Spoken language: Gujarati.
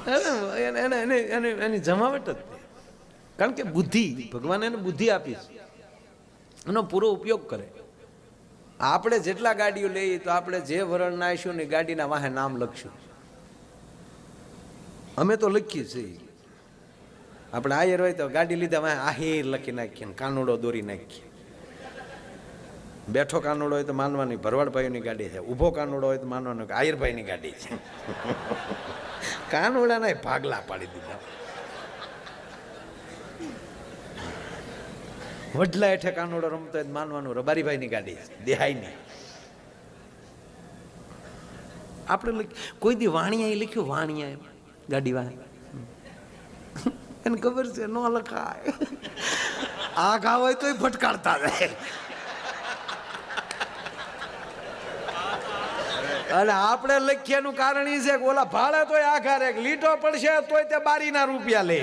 એની જમાવટ જ નહીં. કારણ કે બુદ્ધિ, ભગવાન એને બુદ્ધિ આપી છે, એનો પૂરો ઉપયોગ કરે. આપણે જેટલા ગાડીઓ લઈએ તો આપણે જે વરણ નાખીશું ને ગાડીના વાહે નામ લખશું. અમે તો લખીએ છીએ. આપણે આયર હોય તો ગાડી લીધા વાહે આહિર લખી નાખીએ, કાનુડો દોરી નાખીએ. બેઠો કાનુડો હોય તો માનવાની ભરવાડભાઈની ગાડી છે, ઊભો કાનુડો હોય તો માનવાનું કે આયરભાઈની ગાડી છે. કાનુડાના ભાગલા પાડી દીધા. વડલા હેઠે કાનુડો રમતો હોય માનવાનું રબારીભાઈની ગાડી છે, દેહાઈની. આપણે કોઈ દી વાણિયા લખ્યું, વાણિયા ગાડી વાહે એને ખબર છે નો લખાય. આ ઘા હોય તોય ફટકારતા જાય. અને આપણે લખ્યાનું કારણ એ છે કે ઓલા ભાડે તોય આખા રે લીટો પડશે તોય તે બારીના રૂપિયા લે.